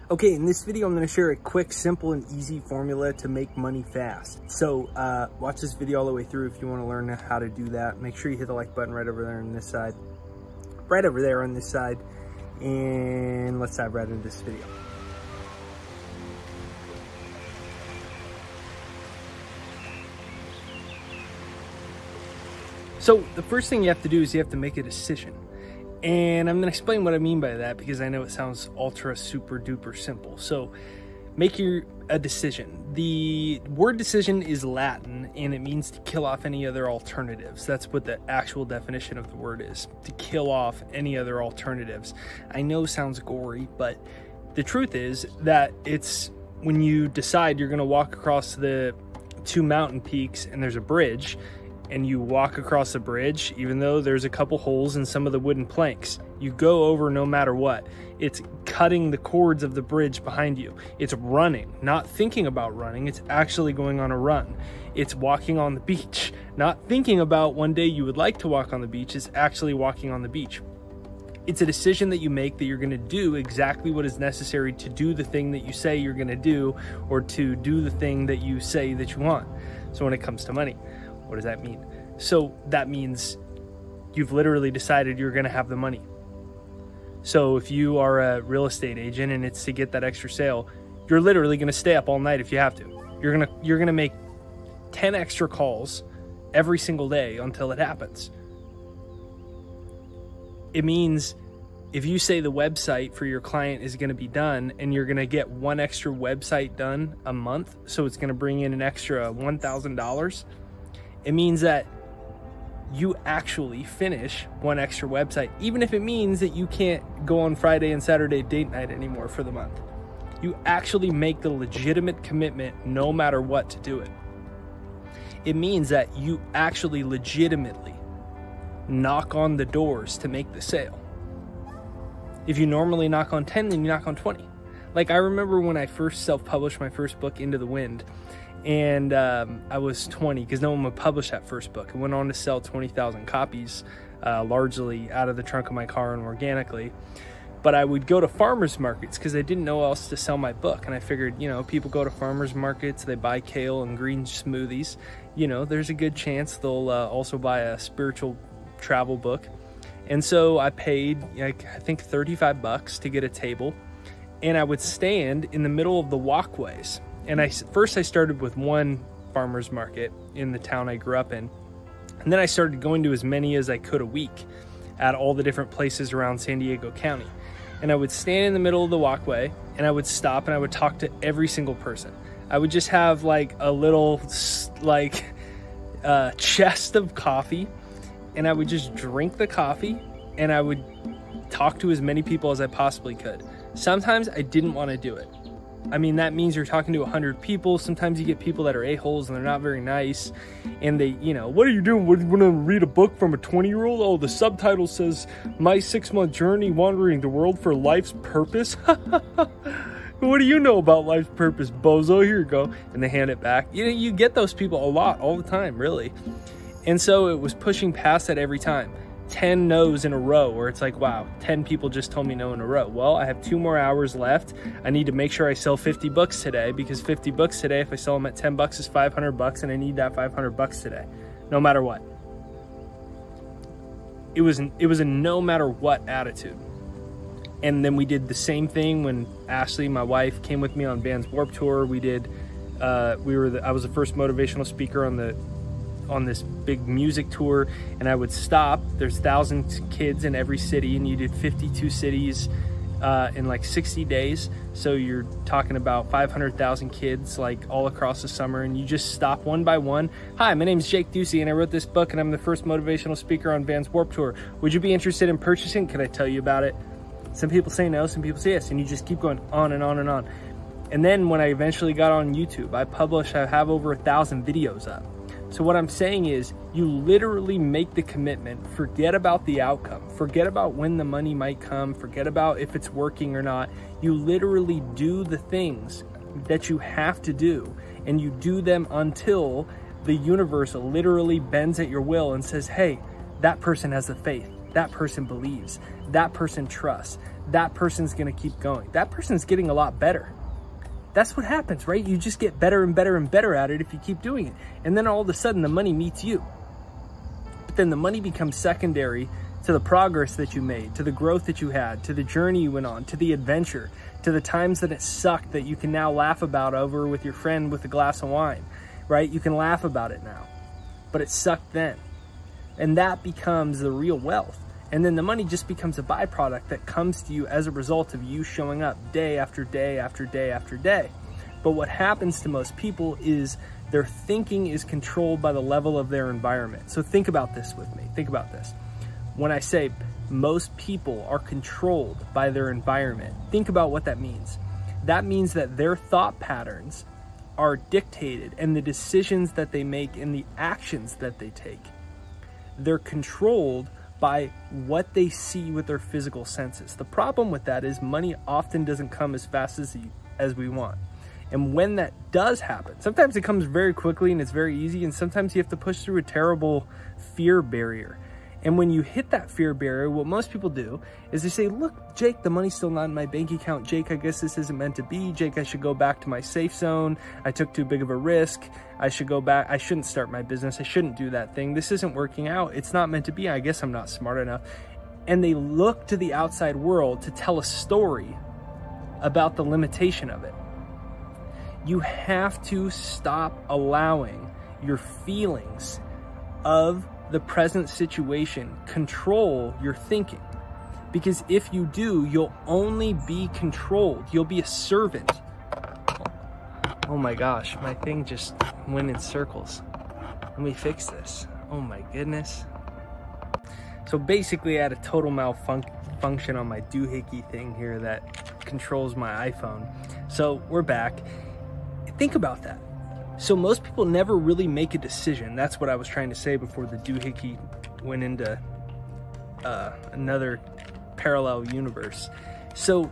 Okay, in this video, I'm gonna share a quick, simple, and easy formula to make money fast. So watch this video all the way through if you wanna learn how to do that. Make sure you hit the like button right over there on this side. Right over there on this side. And let's dive right into this video. So the first thing you have to do is you have to make a decision. And I'm gonna explain what I mean by that because I know it sounds ultra super duper simple. So make a decision. The word decision is Latin and it means to kill off any other alternatives. That's what the actual definition of the word is, to kill off any other alternatives. I know it sounds gory, but the truth is that it's when you decide you're gonna walk across the two mountain peaks and there's a bridge, and you walk across the bridge, even though there's a couple holes in some of the wooden planks. You go over no matter what. It's cutting the cords of the bridge behind you. It's running, not thinking about running. It's actually going on a run. It's walking on the beach, not thinking about one day you would like to walk on the beach. It's actually walking on the beach. It's a decision that you make that you're gonna do exactly what is necessary to do the thing that you say you're gonna do, or to do the thing that you say that you want. So when it comes to money, what does that mean? So that means you've literally decided you're gonna have the money. So if you are a real estate agent and it's to get that extra sale, you're literally gonna stay up all night if you have to. You're gonna make 10 extra calls every single day until it happens. It means if you say the website for your client is gonna be done and you're gonna get one extra website done a month, so it's gonna bring in an extra $1,000, it means that you actually finish one extra website, even if it means that you can't go on Friday and Saturday date night anymore for the month. You actually make the legitimate commitment no matter what to do it. It means that you actually legitimately knock on the doors to make the sale. If you normally knock on 10, then you knock on 20. Like I remember when I first self-published my first book, Into the Wind, and I was 20 because no one would publish that first book. It went on to sell 20,000 copies, largely out of the trunk of my car and organically. But I would go to farmers markets because I didn't know else to sell my book. And I figured, you know, people go to farmers markets, they buy kale and green smoothies. You know, there's a good chance they'll also buy a spiritual travel book. And so I paid, like, I think 35 bucks to get a table. And I would stand in the middle of the walkways. And first I started with one farmer's market in the town I grew up in. And then I started going to as many as I could a week at all the different places around San Diego County. And I would stand in the middle of the walkway and I would stop and I would talk to every single person. I would just have like a little chest of coffee, and I would just drink the coffee and I would talk to as many people as I possibly could. Sometimes I didn't want to do it. I mean, that means you're talking to 100 people. Sometimes you get people that are a-holes and they're not very nice. And they, you know, what are you doing? We're going to read a book from a 20-year-old? Oh, the subtitle says, My 6-Month Journey Wandering the World for Life's Purpose. What do you know about life's purpose, bozo? Here you go. And they hand it back. You know, you get those people a lot, all the time, really. And so it was pushing past that every time. 10 no's in a row, where it's like, wow, 10 people just told me no in a row. Well, I have 2 more hours left. I need to make sure I sell 50 books today, because 50 books today, if I sell them at 10 bucks, is 500 bucks, and I need that 500 bucks today, no matter what. It was a no matter what attitude. And then we did the same thing when Ashley, my wife, came with me on Vans Warped Tour. We did, I was the first motivational speaker on this big music tour, and I would stop. There's 1,000 kids in every city, and you did 52 cities in like 60 days. So you're talking about 500,000 kids like all across the summer, and you just stop one by one. Hi, my name is Jake Ducey, and I wrote this book, and I'm the first motivational speaker on Vans Warped Tour. Would you be interested in purchasing? Can I tell you about it? Some people say no, some people say yes, and you just keep going on and on and on. And then when I eventually got on YouTube, I have over 1,000 videos up. So what I'm saying is, you literally make the commitment, forget about the outcome, forget about when the money might come, forget about if it's working or not. You literally do the things that you have to do, and you do them until the universe literally bends at your will and says, hey, that person has the faith, that person believes, that person trusts, that person's going to keep going. That person's getting a lot better. That's what happens, right? You just get better and better and better at it if you keep doing it. And then all of a sudden the money meets you. But then the money becomes secondary to the progress that you made, to the growth that you had, to the journey you went on, to the adventure, to the times that it sucked that you can now laugh about over with your friend with a glass of wine, right? You can laugh about it now, but it sucked then. And that becomes the real wealth. And then the money just becomes a byproduct that comes to you as a result of you showing up day after day after day after day. But what happens to most people is their thinking is controlled by the level of their environment. So think about this with me. Think about this. When I say most people are controlled by their environment, think about what that means. That means that their thought patterns are dictated, and the decisions that they make and the actions that they take, they're controlled by what they see with their physical senses. The problem with that is money often doesn't come as fast as we want. And when that does happen, sometimes it comes very quickly and it's very easy, and sometimes you have to push through a terrible fear barrier. And when you hit that fear barrier, what most people do is they say, look, Jake, the money's still not in my bank account. Jake, I guess this isn't meant to be. Jake, I should go back to my safe zone. I took too big of a risk. I should go back. I shouldn't start my business. I shouldn't do that thing. This isn't working out. It's not meant to be. I guess I'm not smart enough. And they look to the outside world to tell a story about the limitation of it. You have to stop allowing your feelings of the present situation control your thinking. Because if you do, you'll only be controlled. You'll be a servant. Oh my gosh, my thing just went in circles. Let me fix this. Oh my goodness. So basically I had a total malfunction on my doohickey thing here that controls my iPhone. So we're back. Think about that. So most people never really make a decision. That's what I was trying to say before the doohickey went into another parallel universe. So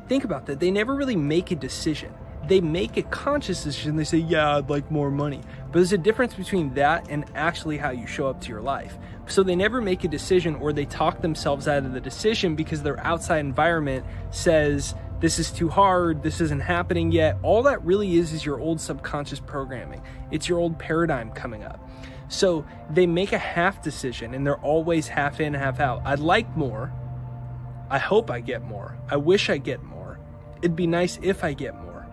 think about that. They never really make a decision. They make a conscious decision. They say, yeah, I'd like more money. But there's a difference between that and actually how you show up to your life. So they never make a decision, or they talk themselves out of the decision because their outside environment says, this is too hard, this isn't happening yet. All that really is your old subconscious programming. It's your old paradigm coming up. So they make a half decision, and they're always half in, half out. I'd like more. I hope I get more. I wish I get more. It'd be nice if I get more.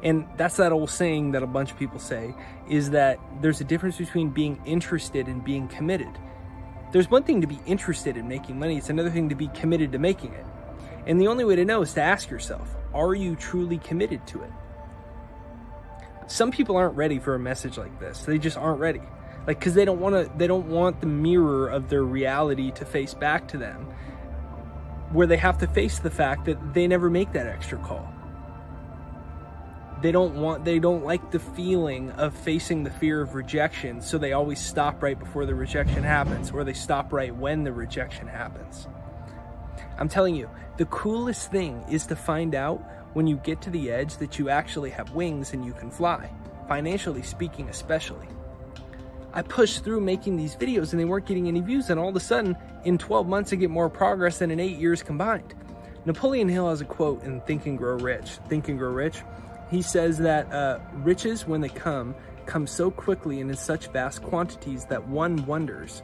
And that's that old saying that a bunch of people say, is that there's a difference between being interested and being committed. There's one thing to be interested in making money. It's another thing to be committed to making it. And the only way to know is to ask yourself, are you truly committed to it? Some people aren't ready for a message like this. They just aren't ready. Like, because they don't want the mirror of their reality to face back to them, where they have to face the fact that they never make that extra call. They don't like the feeling of facing the fear of rejection, so they always stop right before the rejection happens, or they stop right when the rejection happens. I'm telling you, the coolest thing is to find out when you get to the edge that you actually have wings and you can fly, financially speaking especially. I pushed through making these videos and they weren't getting any views, and all of a sudden, in 12 months I get more progress than in 8 years combined. Napoleon Hill has a quote in Think and Grow Rich. Think and Grow Rich. He says that riches, when they come so quickly and in such vast quantities that one wonders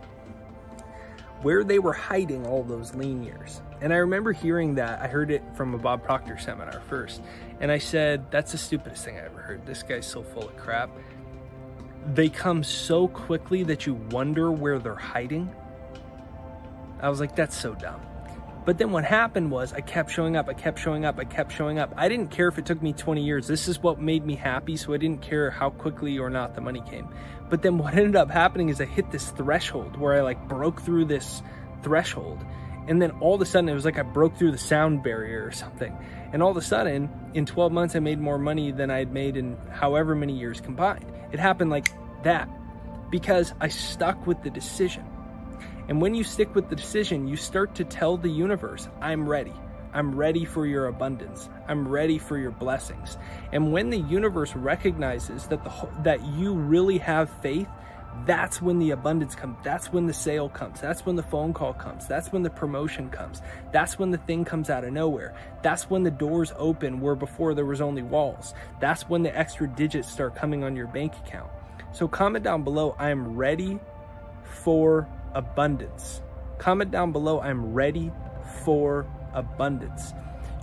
where they were hiding all those lean years. And I remember hearing that. I heard it from a Bob Proctor seminar first. And I said, that's the stupidest thing I ever heard. This guy's so full of crap. They come so quickly that you wonder where they're hiding. I was like, that's so dumb. But then what happened was I kept showing up. I kept showing up. I kept showing up. I didn't care if it took me 20 years. This is what made me happy. So I didn't care how quickly or not the money came. But then what ended up happening is I hit this threshold where I like broke through this threshold. And then all of a sudden it was like I broke through the sound barrier or something. And all of a sudden in 12 months I made more money than I had made in however many years combined. It happened like that because I stuck with the decision. And when you stick with the decision, you start to tell the universe, I'm ready. I'm ready for your abundance. I'm ready for your blessings. And when the universe recognizes that you really have faith that's when the abundance comes. That's when the sale comes. That's when the phone call comes. That's when the promotion comes. That's when the thing comes out of nowhere. That's when the doors open where before there was only walls. That's when the extra digits start coming on your bank account. So comment down below, I am ready for abundance. Comment down below, I'm ready for abundance.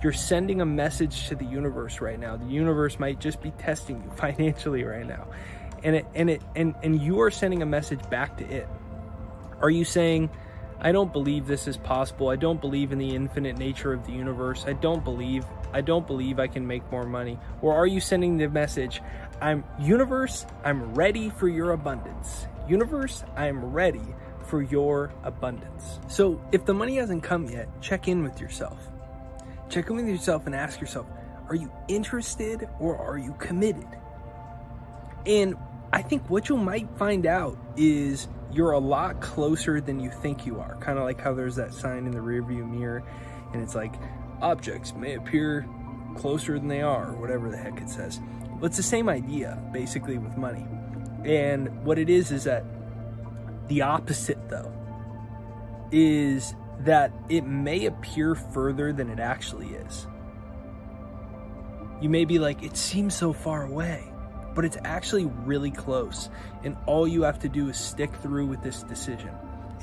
You're sending a message to the universe right now. The universe might just be testing you financially right now. And you are sending a message back to it. Are you saying, I don't believe this is possible. I don't believe in the infinite nature of the universe. I don't believe I can make more money. Or are you sending the message, universe, I'm ready for your abundance. Universe, I'm ready for your abundance. So if the money hasn't come yet, check in with yourself. Check in with yourself and ask yourself, are you interested or are you committed? And I think what you might find out is you're a lot closer than you think you are. Kind of like how there's that sign in the rearview mirror and it's like, objects may appear closer than they are, or whatever the heck it says. But it's the same idea basically with money. And what it is that the opposite though is that it may appear further than it actually is. You may be like, it seems so far away, but it's actually really close. And all you have to do is stick through with this decision.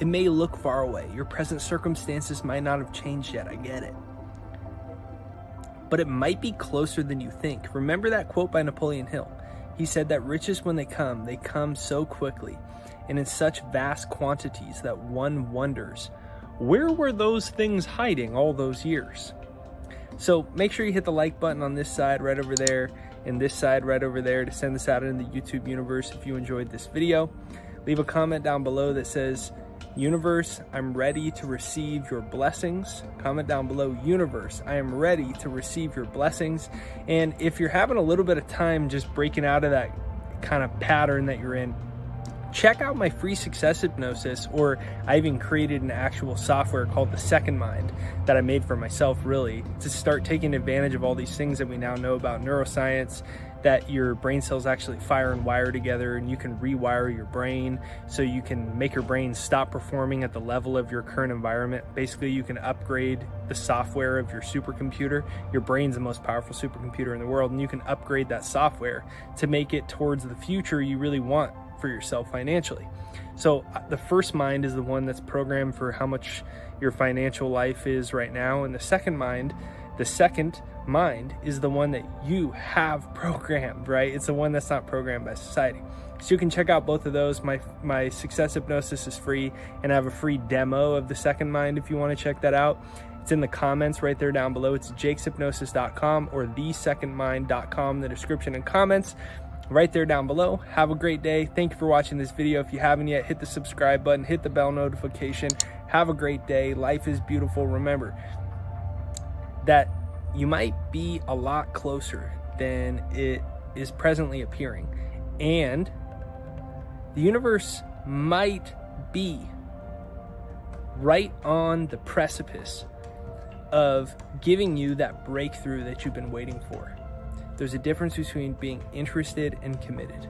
It may look far away. Your present circumstances might not have changed yet. I get it. But it might be closer than you think. Remember that quote by Napoleon Hill? He said that riches, when they come so quickly and in such vast quantities that one wonders, where were those things hiding all those years? So make sure you hit the like button on this side right over there and this side right over there to send this out in the YouTube universe if you enjoyed this video. Leave a comment down below that says, universe, I'm ready to receive your blessings. Comment down below, universe, I am ready to receive your blessings. And if you're having a little bit of time just breaking out of that kind of pattern that you're in, check out my free success hypnosis, or I even created an actual software called the Second Mind that I made for myself really to start taking advantage of all these things that we now know about neuroscience, that your brain cells actually fire and wire together, and you can rewire your brain so you can make your brain stop performing at the level of your current environment. Basically, you can upgrade the software of your supercomputer. Your brain's the most powerful supercomputer in the world, and you can upgrade that software to make it towards the future you really want for yourself financially. So the first mind is the one that's programmed for how much your financial life is right now, and the second mind is the one that you have programmed, right? It's the one that's not programmed by society. So you can check out both of those. My success hypnosis is free, and I have a free demo of the Second Mind if you want to check that out. It's in the comments right there down below. It's jakeshypnosis.com or thesecondmind.com, the description and comments right there down below. Have a great day. Thank you for watching this video. If you haven't yet, hit the subscribe button, hit the bell notification. Have a great day. Life is beautiful. Remember that you might be a lot closer than it is presently appearing, and the universe might be right on the precipice of giving you that breakthrough that you've been waiting for. There's a difference between being interested and committed.